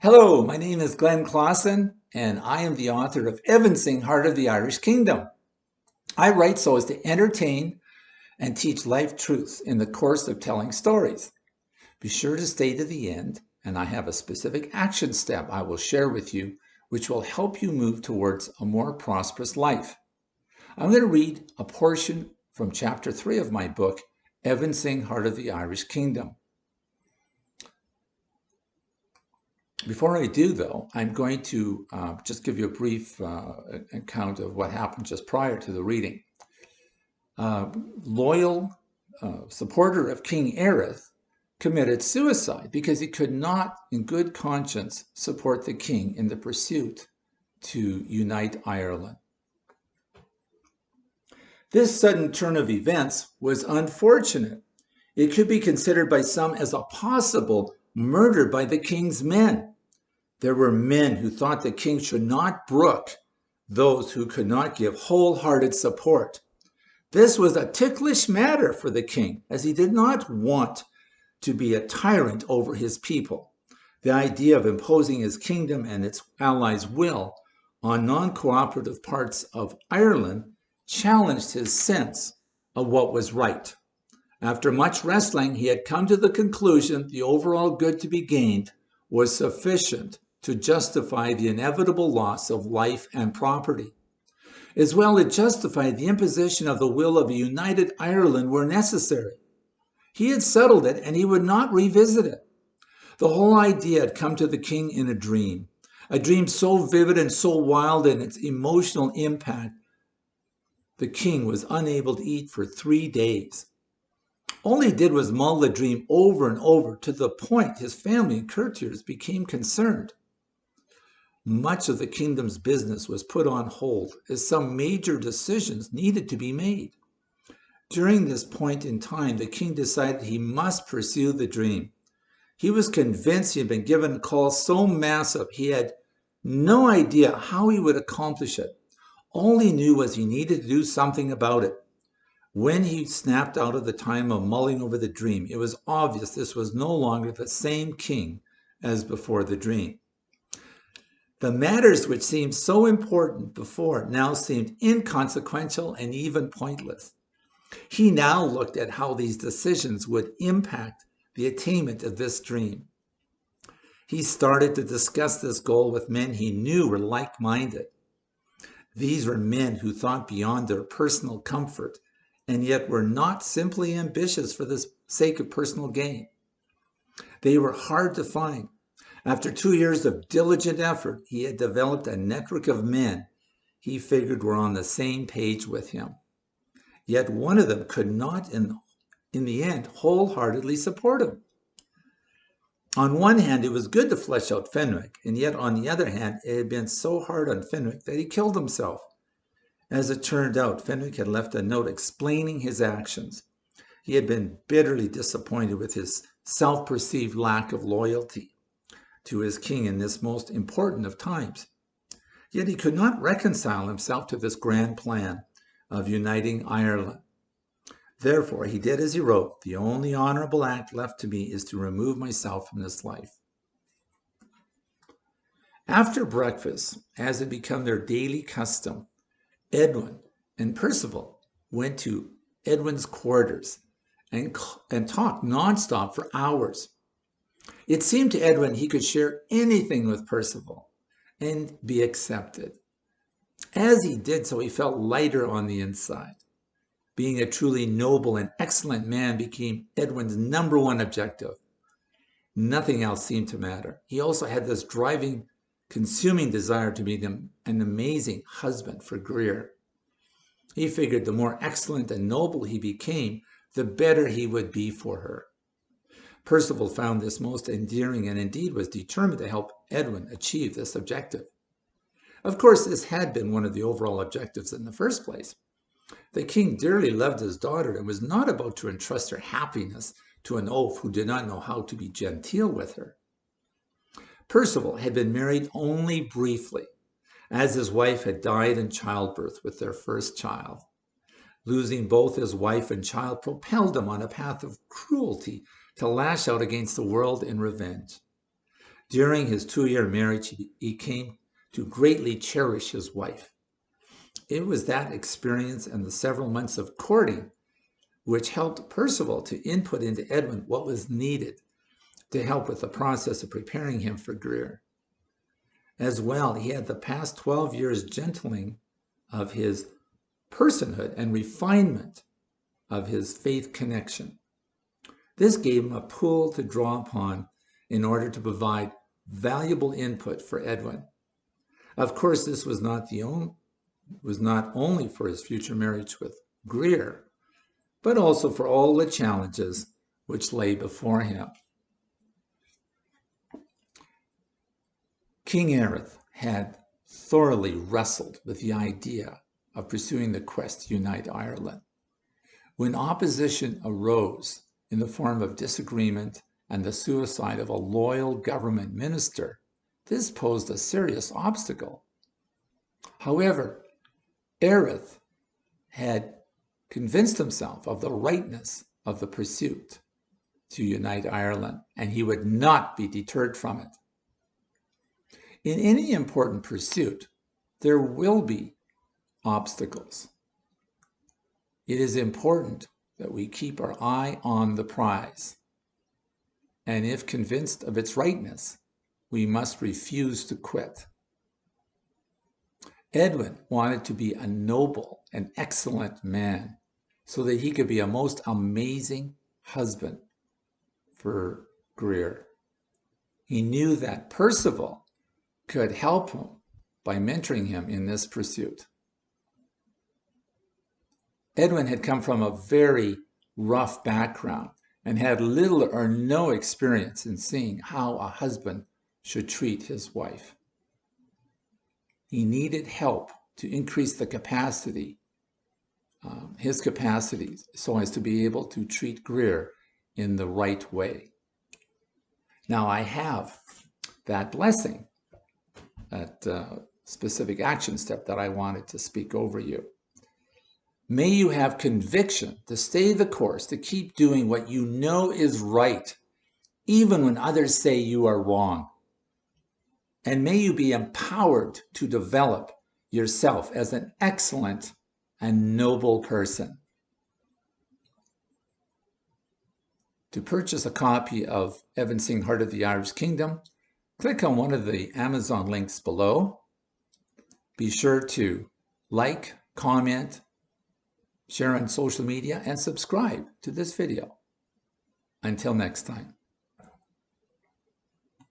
Hello, my name is Glenn Clausen, and I am the author of Evansing, Heart of the Irish Kingdom. I write so as to entertain and teach life truths in the course of telling stories. Be sure to stay to the end, and I have a specific action step I will share with you, which will help you move towards a more prosperous life. I'm going to read a portion from chapter 3 of my book, Evansing, Heart of the Irish Kingdom. Before I do, though, I'm going to just give you a brief account of what happened just prior to the reading. Loyal supporter of King Erith committed suicide because he could not, in good conscience, support the king in the pursuit to unite Ireland. This sudden turn of events was unfortunate. It could be considered by some as a possible murder by the king's men. There were men who thought the king should not brook those who could not give wholehearted support. This was a ticklish matter for the king, as he did not want to be a tyrant over his people. The idea of imposing his kingdom and its allies' will on non-cooperative parts of Ireland challenged his sense of what was right. After much wrestling, he had come to the conclusion the overall good to be gained was sufficient to justify the inevitable loss of life and property. As well, it justified the imposition of the will of a united Ireland where necessary. He had settled it, and he would not revisit it. The whole idea had come to the king in a dream so vivid and so wild in its emotional impact, the king was unable to eat for 3 days. All he did was mull the dream over and over, to the point his family and courtiers became concerned. Much of the kingdom's business was put on hold as some major decisions needed to be made. During this point in time, the king decided he must pursue the dream. He was convinced he had been given a call so massive he had no idea how he would accomplish it. All he knew was he needed to do something about it. When he snapped out of the time of mulling over the dream, it was obvious this was no longer the same king as before the dream. The matters which seemed so important before now seemed inconsequential and even pointless. He now looked at how these decisions would impact the attainment of this dream. He started to discuss this goal with men he knew were like-minded. These were men who thought beyond their personal comfort and yet were not simply ambitious for the sake of personal gain. They were hard to find. After 2 years of diligent effort, he had developed a network of men he figured were on the same page with him. Yet one of them could not, in the end, wholeheartedly support him. On one hand, it was good to flesh out Fenwick, and yet on the other hand, it had been so hard on Fenwick that he killed himself. As it turned out, Fenwick had left a note explaining his actions. He had been bitterly disappointed with his self-perceived lack of loyalty to his king in this most important of times. Yet he could not reconcile himself to this grand plan of uniting Ireland. Therefore, he did as he wrote, "The only honorable act left to me is to remove myself from this life." After breakfast, as had become their daily custom, Edwin and Percival went to Edwin's quarters and talked nonstop for hours. It seemed to Edwin he could share anything with Percival and be accepted. As he did so, he felt lighter on the inside. Being a truly noble and excellent man became Edwin's #1 objective. Nothing else seemed to matter. He also had this driving, consuming desire to be an amazing husband for Greer. He figured the more excellent and noble he became, the better he would be for her. Percival found this most endearing and indeed was determined to help Edwin achieve this objective. Of course, this had been one of the overall objectives in the first place. The king dearly loved his daughter and was not about to entrust her happiness to an oaf who did not know how to be genteel with her. Percival had been married only briefly, as his wife had died in childbirth with their first child. Losing both his wife and child propelled him on a path of cruelty to lash out against the world in revenge. During his 2-year marriage, he came to greatly cherish his wife. It was that experience and the several months of courting which helped Percival to input into Edwin what was needed to help with the process of preparing him for Greer. As well, he had the past 12 years gentling of his personhood and refinement of his faith connection. This gave him a pool to draw upon in order to provide valuable input for Edwin. Of course, this was not only for his future marriage with Greer, but also for all the challenges which lay before him. King Erith had thoroughly wrestled with the idea of pursuing the quest to unite Ireland. When opposition arose in the form of disagreement and the suicide of a loyal government minister, this posed a serious obstacle. However, Erith had convinced himself of the rightness of the pursuit to unite Ireland, and he would not be deterred from it. In any important pursuit, there will be obstacles. It is important that we keep our eye on the prize, and if convinced of its rightness, we must refuse to quit. Edwin wanted to be a noble and excellent man so that he could be a most amazing husband for Greer. He knew that Percival could help him by mentoring him in this pursuit. Edwin had come from a very rough background and had little or no experience in seeing how a husband should treat his wife. He needed help to increase the capacity, his capacities, so as to be able to treat Greer in the right way. Now I have that blessing, that specific action step that I wanted to speak over you. May you have conviction to stay the course, to keep doing what you know is right, even when others say you are wrong. And may you be empowered to develop yourself as an excellent and noble person. To purchase a copy of Evansing, Heart of the Irish Kingdom, click on one of the Amazon links below. Be sure to like, comment, share on social media, and subscribe to this video. Until next time.